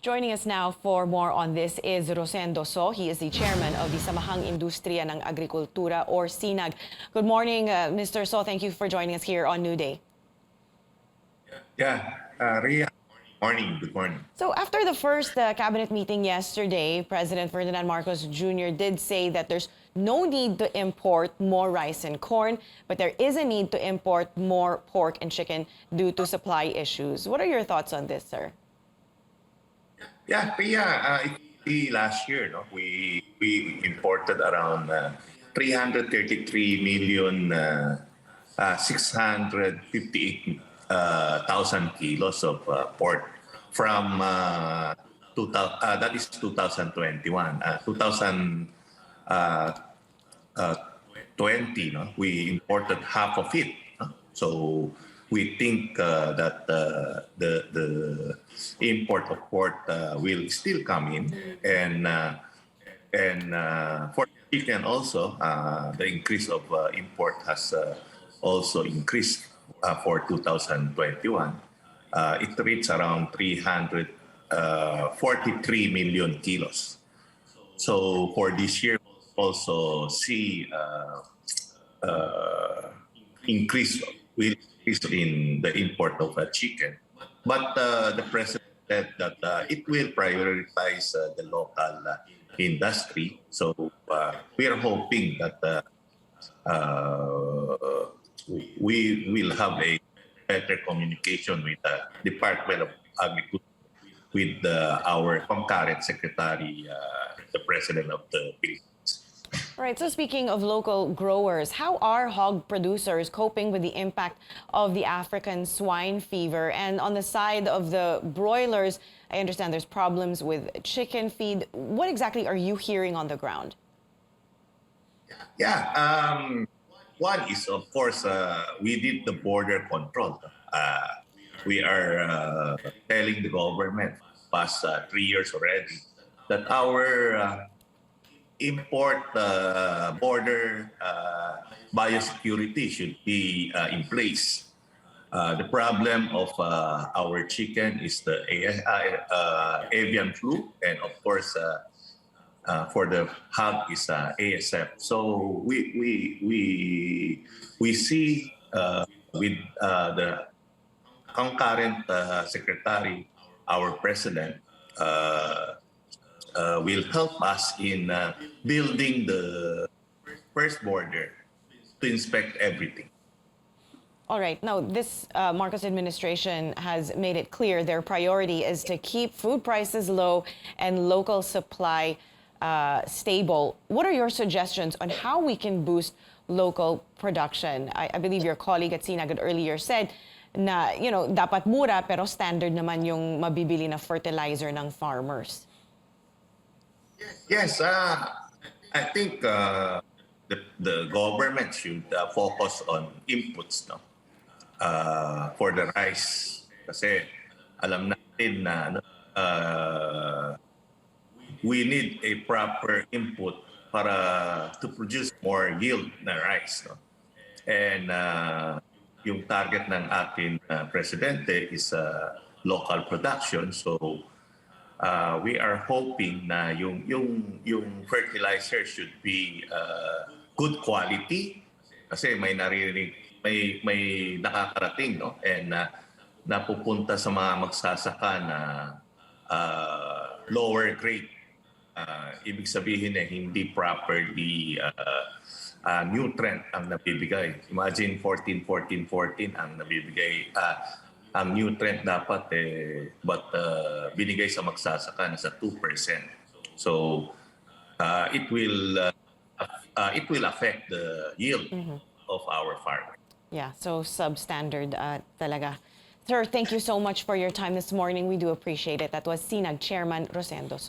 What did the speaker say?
Joining us now for more on this is Rosendo. He is the chairman of the Samahang Industriya ng Agrikultura or SINAG. Good morning, Mr. So. Thank you for joining us here on New Day. Ria, morning. Good morning. So after the first cabinet meeting yesterday, President Ferdinand Marcos Jr. did say that there's no need to import more rice and corn, but there is a need to import more pork and chicken due to supply issues. What are your thoughts on this, sir? Yeah, Ria, last year, no, we imported around 333 million 658,000 kilos of pork from that is 2021. 2020, no, we imported half of it. No? So we think that the import of pork will still come in, and for chicken also, the increase of import has also increased for 2021. It reached around 343 million kilos. So for this year, also see increase in the import of chicken. But the president said that it will prioritize the local industry. So we are hoping that we will have a better communication with the Department of Agriculture, with our concurrent secretary, the president of the Philippines. All right, so speaking of local growers, how are hog producers coping with the impact of the African swine fever? And on the side of the broilers, I understand there's problems with chicken feed. What exactly are you hearing on the ground? One is, of course, we did the border control. We are telling the government past 3 years already that our import border biosecurity should be in place. The problem of our chicken is the avian flu, and of course, for the hog is ASF. So we see with the concurrent secretary, our president, will help us in building the first border to inspect everything. All right. Now, this Marcos administration has made it clear their priority is to keep food prices low and local supply stable. What are your suggestions on how we can boost local production? I believe your colleague at SINAG had earlier said na, dapat mura pero standard naman yung mabibili na fertilizer ng farmers. Yes, I think the government should focus on inputs, no, for the rice. Kasi alam natin na we need a proper input para to produce more yield na rice, no? And yung target ng ating presidente is local production. So we are hoping na yung fertilizer should be good quality, kasi may nakakarating, no, and napupunta sa mga magsasaka na lower grade. Ibig sabihin hindi properly nutrient ang nabibigay. Imagine 14 ang nabibigay. Ang nutrient dapat but binigay sa magsasaka na sa 2%. So it will affect the yield of our farmers. Yeah, so substandard talaga. Sir, thank you so much for your time this morning. We do appreciate it. That was SINAG Chairman Rosendo.